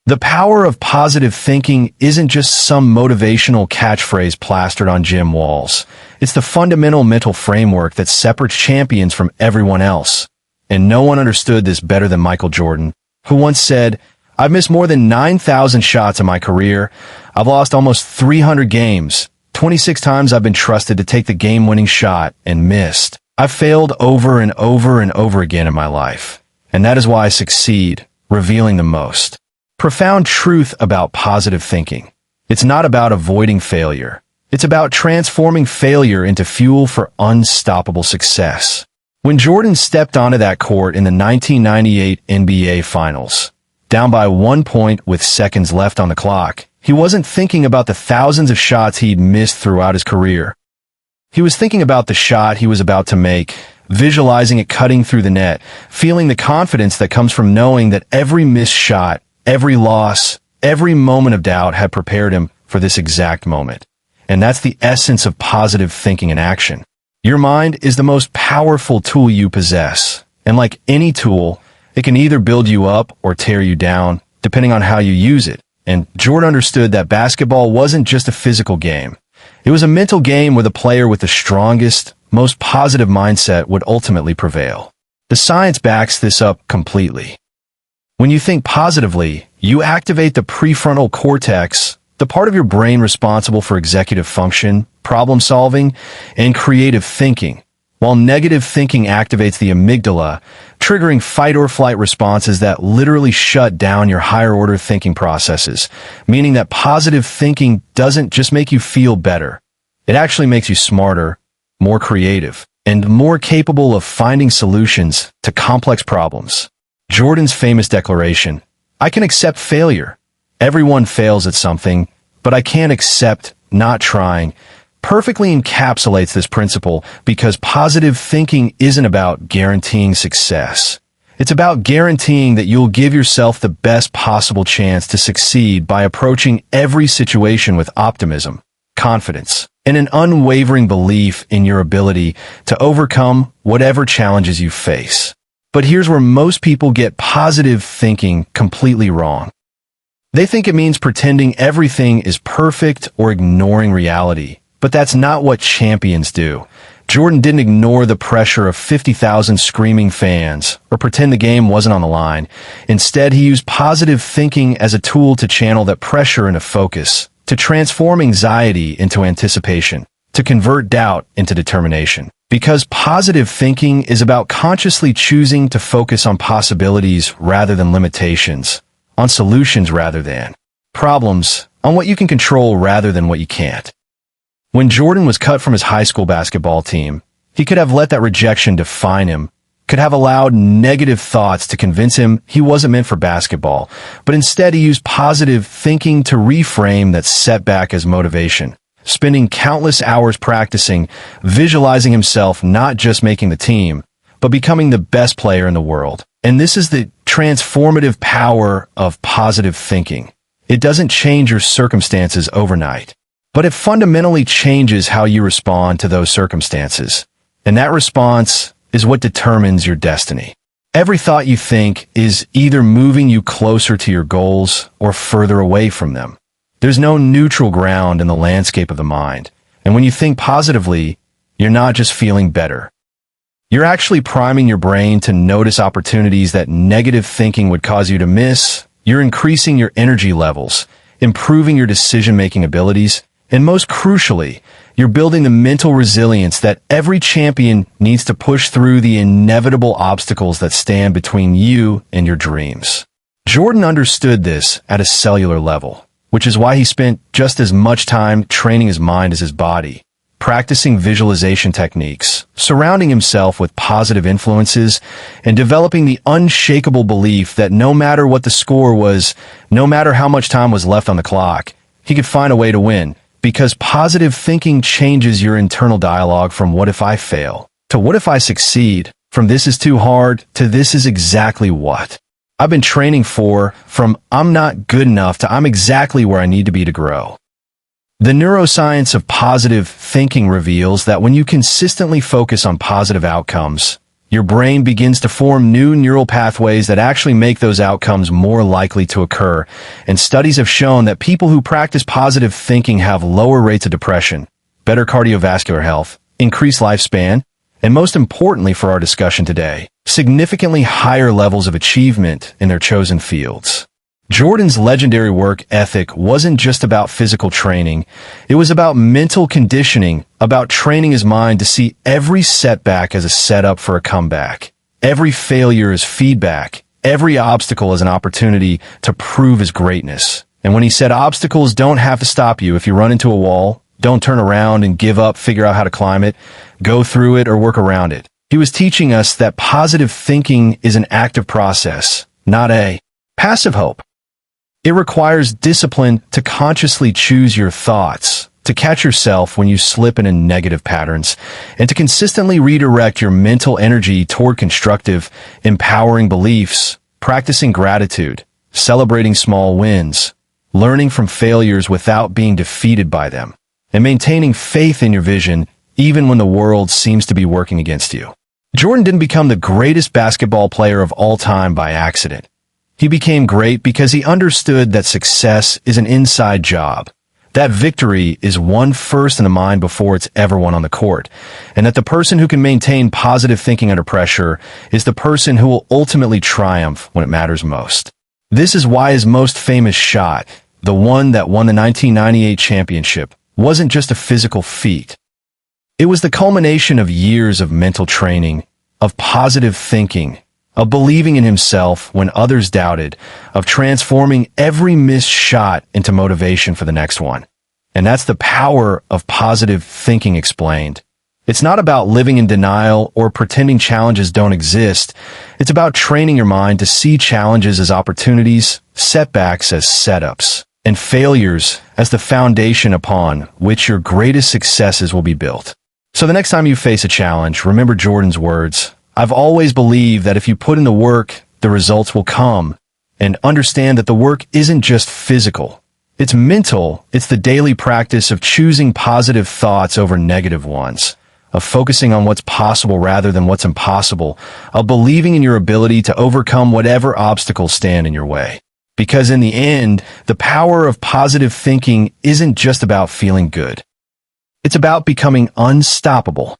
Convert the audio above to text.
The power of positive thinking isn't just some motivational catchphrase plastered on gym walls. It's the fundamental mental framework that separates champions from everyone else. And no one understood this better than Michael Jordan, who once said, "I've missed more than 9,000 shots in my career. I've lost almost 300 games. 26 times I've been trusted to take the game-winning shot and missed. I've failed over and over and over again in my life. And that is why I succeed, revealing the most." Profound truth about positive thinking. It's not about avoiding failure. It's about transforming failure into fuel for unstoppable success. When Jordan stepped onto that court in the 1998 NBA Finals, down by 1 point with seconds left on the clock, he wasn't thinking about the thousands of shots he'd missed throughout his career. He was thinking about the shot he was about to make, visualizing it cutting through the net, feeling the confidence that comes from knowing that every missed shot, every loss, every moment of doubt had prepared him for this exact moment. And that's the essence of positive thinking in action. Your mind is the most powerful tool you possess. And like any tool, it can either build you up or tear you down, depending on how you use it. And Jordan understood that basketball wasn't just a physical game. It was a mental game where the player with the strongest, most positive mindset would ultimately prevail. The science backs this up completely. When you think positively, you activate the prefrontal cortex, the part of your brain responsible for executive function, problem solving, and creative thinking, while negative thinking activates the amygdala, triggering fight or flight responses that literally shut down your higher order thinking processes, meaning that positive thinking doesn't just make you feel better. It actually makes you smarter, more creative, and more capable of finding solutions to complex problems. Jordan's famous declaration, "I can accept failure. Everyone fails at something, but I can't accept not trying," perfectly encapsulates this principle because positive thinking isn't about guaranteeing success. It's about guaranteeing that you'll give yourself the best possible chance to succeed by approaching every situation with optimism, confidence, and an unwavering belief in your ability to overcome whatever challenges you face. But here's where most people get positive thinking completely wrong. They think it means pretending everything is perfect or ignoring reality. But that's not what champions do. Jordan didn't ignore the pressure of 50,000 screaming fans or pretend the game wasn't on the line. Instead, he used positive thinking as a tool to channel that pressure into focus, to transform anxiety into anticipation, to convert doubt into determination. Because positive thinking is about consciously choosing to focus on possibilities rather than limitations, on solutions rather than problems, on what you can control rather than what you can't. When Jordan was cut from his high school basketball team, he could have let that rejection define him, could have allowed negative thoughts to convince him he wasn't meant for basketball, but instead he used positive thinking to reframe that setback as motivation, spending countless hours practicing, visualizing himself not just making the team, but becoming the best player in the world. And this is the transformative power of positive thinking. It doesn't change your circumstances overnight, but it fundamentally changes how you respond to those circumstances. And that response is what determines your destiny. Every thought you think is either moving you closer to your goals or further away from them. There's no neutral ground in the landscape of the mind. And when you think positively, you're not just feeling better. You're actually priming your brain to notice opportunities that negative thinking would cause you to miss. You're increasing your energy levels, improving your decision-making abilities, and most crucially, you're building the mental resilience that every champion needs to push through the inevitable obstacles that stand between you and your dreams. Jordan understood this at a cellular level, which is why he spent just as much time training his mind as his body, practicing visualization techniques, surrounding himself with positive influences, and developing the unshakable belief that no matter what the score was, no matter how much time was left on the clock, he could find a way to win. Because positive thinking changes your internal dialogue from "what if I fail" to "what if I succeed," from "this is too hard" to "this is exactly what I've been training for," from "I'm not good enough" to "I'm exactly where I need to be to grow." The neuroscience of positive thinking reveals that when you consistently focus on positive outcomes, Your brain begins to form new neural pathways that actually make those outcomes more likely to occur. And studies have shown that people who practice positive thinking have lower rates of depression, better cardiovascular health, increased lifespan, and most importantly for our discussion today, significantly higher levels of achievement in their chosen fields. Jordan's legendary work ethic wasn't just about physical training. It was about mental conditioning, about training his mind to see every setback as a setup for a comeback. Every failure is feedback. Every obstacle is an opportunity to prove his greatness. And when he said obstacles don't have to stop you, if you run into a wall, don't turn around and give up, figure out how to climb it, go through it or work around it. He was teaching us that positive thinking is an active process, not a passive hope. It requires discipline to consciously choose your thoughts, to catch yourself when you slip into negative patterns, and to consistently redirect your mental energy toward constructive, empowering beliefs, practicing gratitude, celebrating small wins, learning from failures without being defeated by them, and maintaining faith in your vision even when the world seems to be working against you. Jordan didn't become the greatest basketball player of all time by accident. He became great because he understood that success is an inside job, that victory is won first in the mind before it's ever won on the court, and that the person who can maintain positive thinking under pressure is the person who will ultimately triumph when it matters most. This is why his most famous shot, the one that won the 1998 championship, wasn't just a physical feat. It was the culmination of years of mental training, of positive thinking, of believing in himself when others doubted, of transforming every missed shot into motivation for the next one. And that's the power of positive thinking explained. It's not about living in denial or pretending challenges don't exist. It's about training your mind to see challenges as opportunities, setbacks as setups, and failures as the foundation upon which your greatest successes will be built. So the next time you face a challenge, remember Jordan's words. I've always believed that if you put in the work, the results will come. And understand that the work isn't just physical. It's mental. It's the daily practice of choosing positive thoughts over negative ones, of focusing on what's possible rather than what's impossible, of believing in your ability to overcome whatever obstacles stand in your way. Because in the end, the power of positive thinking isn't just about feeling good. It's about becoming unstoppable.